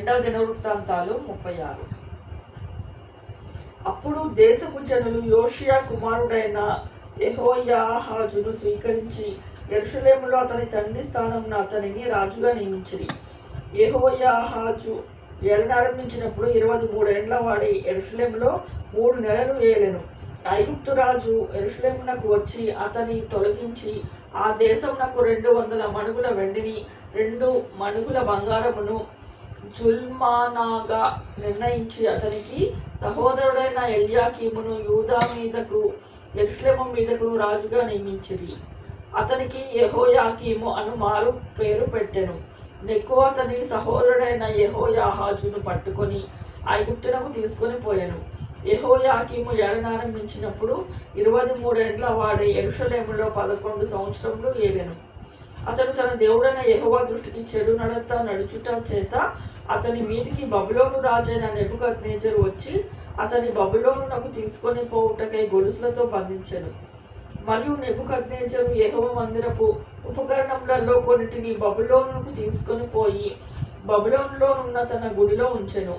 రెండవ దినవృత్తాంతాలు 36. అప్పుడు దేశపు జనులు యోషియా కుమారుడైన యెహోయాహాజును స్వీకరించి యెరూషలేములో అతని తండ్రి స్థానంన అతనిని రాజుగా నియమించిరి. యెహోయాహాజు ఏలనారంభించినప్పుడు 23 ఏండ్ల వాడి యెరూషలేములో 3 నెలలు ఏలెను. ఐగుప్తు రాజు యెరూషలేమునకు వచ్చి అతని తొలగించి ఆ దేశమునకు 200 మణుగుల వెండిని 2 మణుగుల బంగారమును జుల్మానాగా నిర్ణయించి అతనికి సహోదరుడైన ఎల్యాకీమును యూదా మీదకు యెరూషలేము మీదకు రాజుగా నియమించిరి. అతనికి యెహోయాకీము అను మారు పేరు పెట్టెను. నెకో అతని సహోదరుడైన యెహోయాహాజును పట్టుకొని ఐగుప్తునకు తీసుకొని పోయెను. యెహోయాకీము ఏలనారంభించినప్పుడు 23 ఏండ్ల వాడే యెరూషలేములో 11 సంవత్సరములు ఏలెను. అతడు తన దేవుడైన యెహోవా దృష్టికి చెడు నడత నడుచుట చేత అతని మీదికి బబులోను రాజైన నెబుకద్నెజరు వచ్చి అతని బబులోనునకు తీసుకొని పోవుటకై గొలుసులతో బంధించెను. మరియు నెబుకద్నెజరు యెహోవా మందిరపు ఉపకరణములలో కొన్నిటిని బబులోనుకు తీసుకొని పోయి బబులోనులోనున్న తన గుడిలో ఉంచెను.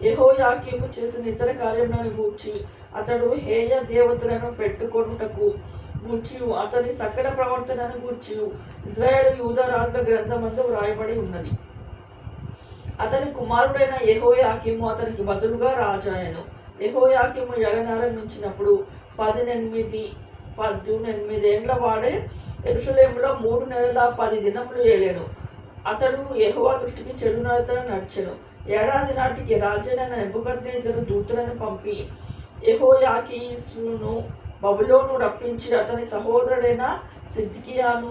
యెహోయాకీము చేసిన ఇతర కార్యములను గూర్చి అతడు హేయ దేవతలను పెట్టుకొనుటకు గూర్చియు అతని సకల ప్రవర్తనను గూర్చియు ఇశ్రాయేలు యూదా రాజుల గ్రంథమందు వ్రాయబడి ఉన్నది. అతని కుమారుడైన యెహోయాకీము అతనికి బదులుగా రాజాయను. యెహోయాకీము ఏలనారంభించినప్పుడు 18 ఏండ్ల వాడే యెరూషలేములో 3 నెలల 10 దినములు ఏలెను. అతడు యెహోవా దృష్టికి చెడు నడతను నడిచెను. ఏడాది నాటికి రాజైన నెబుకద్నెజరు దూతలను పంపి యెహోయాకీసును బబులోను రప్పించి అతని సహోదరుడైన సిద్కియాను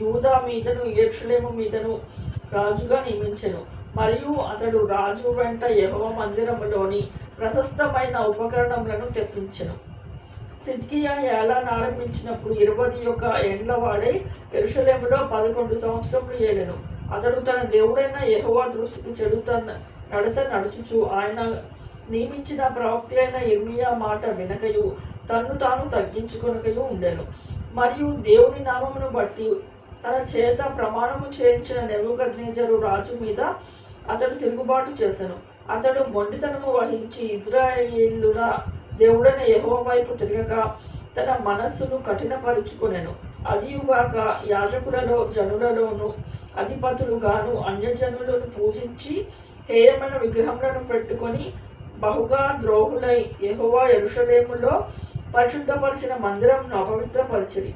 యూదా మీదను యెరూషలేము మీదను రాజుగా నియమించెను. మరియు అతడు రాజు వెంట యెహోవా మందిరములోని ప్రశస్తమైన ఉపకరణములను తెప్పించెను. సిద్కియా ఏలనారంభించినప్పుడు 21 ఏండ్ల వాడే యెరూషలేములో 11 సంవత్సరములు ఏలెను. అతడు తన దేవుడైన యెహోవా దృష్టికి చెడు నడత నడుచుచు ఆయన నియమించిన ప్రవక్త అయిన యిర్మీయా మాట వినకయు తన్ను తాను తగ్గించుకొనకయు ఉండెను. మరియు దేవుని నామమును బట్టి తన చేత ప్రమాణము చేయించిన నెబుకద్నెజరు రాజు మీద అతడు తిరుగుబాటు చేసెను. అతడు మొండితనము వహించి ఇశ్రాయేలుల దేవుడైన యెహోవా వైపు తిరగక తన మనస్సును కఠినపరుచుకొనెను. అదియుగాక యాజకులలో జనులలోను అధిపతులుగాను అన్యజనులను పూజించి హేయమైన విగ్రహములను పెట్టుకొని బహుగా ద్రోహులై యెహోవా యెరూషలేములో పరిశుద్ధపరిచిన మందిరమును అపవిత్రపరిచిరి.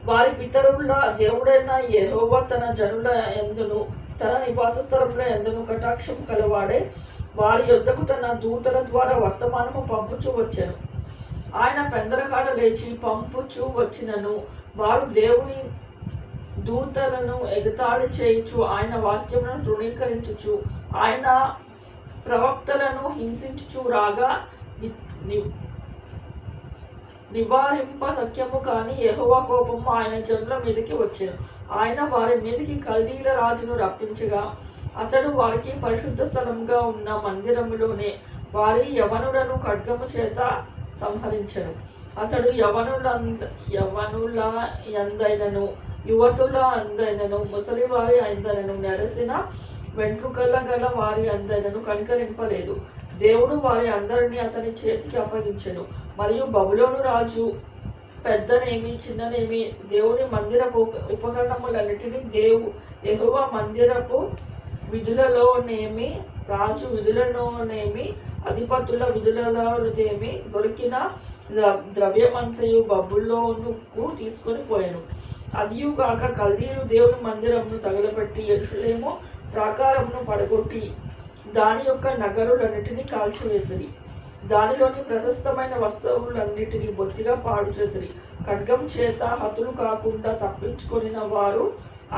వారి పితరుల దేవుడైన యెహోవా తన జనుల యందును తన నివాస స్థలముల యందును కటాక్షము కలవాడే వారి యొద్దకు తన దూతల ద్వారా వర్తమానము పంపుచూ వచ్చెను. ఆయన పెందరకాడ లేచి పంపుచూ వచ్చినను వారు దేవుని దూతలను ఎగతాళి చేయుచు ఆయన వాక్యములను తృణీకరించుచు ఆయన ప్రవక్తలను హింసించుచు రాగా నివారింప సఖ్యము కాని యెహోవా కోపము ఆయన జనుల మీదకి వచ్చెను. ఆయన వారి మీదకి కల్దీల రాజును రప్పించగా అతడు వారికి పరిశుద్ధ స్థలముగా ఉన్న మందిరములోనే వారి యవనులను ఖడ్గము చేత సంహరించెను. అతడు యవనుల యందైనను యువతుల అందైనను ముసలి వారి అందైనను నెరసిన వెంట్రుకల గల వారి అందైనను కనికరింపలేదు. దేవుడు వారి అందరినీ అతని చేతికి అప్పగించెను. మరియు బబులోను రాజు పెద్దనేమి చిన్ననేమి దేవుని మందిరపు ఉపకరణములన్నిటినీ యెహోవా మందిరపు విధులలోనేమి రాజు విధులలోనేమి అధిపతుల విధులలోనేమి దొరికిన ద్రవ్యమంతయు బబులోనుకు తీసుకొని పోయాను. అదియుగాక కల్దీయులు దేవుని మందిరమును తగలబెట్టి యెరూషలేము ప్రాకారమును పడగొట్టి దాని యొక్క నగరులన్నిటినీ కాల్చివేసిరి. దానిలోని ప్రశస్తమైన వస్తువులన్నిటినీ బొత్తిగా పాడు చేసిరి. ఖడ్గం చేత హతులు కాకుండా తప్పించుకొనిన వారు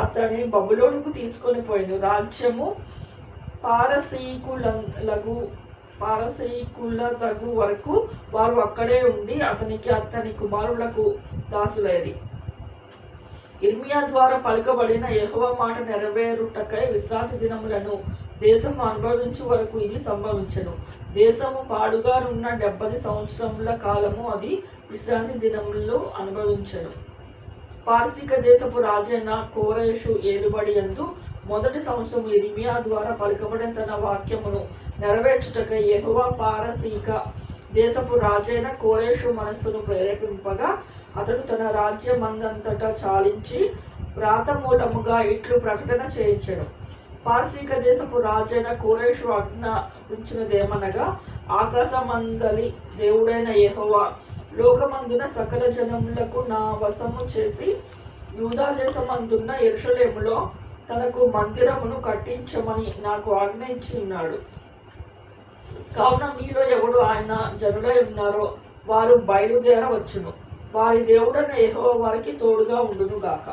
అతని బబులోనుకు తీసుకొని పోయిన రాజ్యము పారసీకుల తగు వరకు వారు అక్కడే ఉండి అతని కుమారులకు దాసులైరి. యిర్మీయా ద్వారా పలుకబడిన యెహోవా మాట నెరవేరుటకై విశ్రాంతి దినములను దేశము అనుభవించు వరకు ఇది సంభవించెను. దేశము పాడుగానున్న 70 సంవత్సరముల కాలము అది విశ్రాంతి దినములు అనుభవించెను. పారసీక దేశపు రాజైన కోరెషు ఏలుబడి యందు మొదటి సంవత్సరం ఇర్మియా ద్వారా పలుకబడిన తన వాక్యమును నెరవేర్చుటకై యెహోవా పారసీక దేశపు రాజైన కోరేషు మనస్సును ప్రేరేపింపగా అతడు తన రాజ్యమందంతటా చాలించి వ్రాతమూలముగా ఇట్లు ప్రకటన చేయించెను. పార్సీక దేశపు రాజైన కోరేషు ఆజ్ఞాపించినదేమనగా, ఆకాశమందలి దేవుడైన యెహోవా లోకమందున సకల జనములకు నా వశము చేసి యూదా దేశమందున్న యెరూషలేములో తనకు మందిరమును కట్టించమని నాకు ఆజ్ఞయించి ఉన్నాడు. కావున మీలో ఎవడు ఆయన జనులై ఉన్నారో వారు బయలుదేరవచ్చును. వారి దేవుడైన యెహోవా వారికి తోడుగా ఉండును గాక.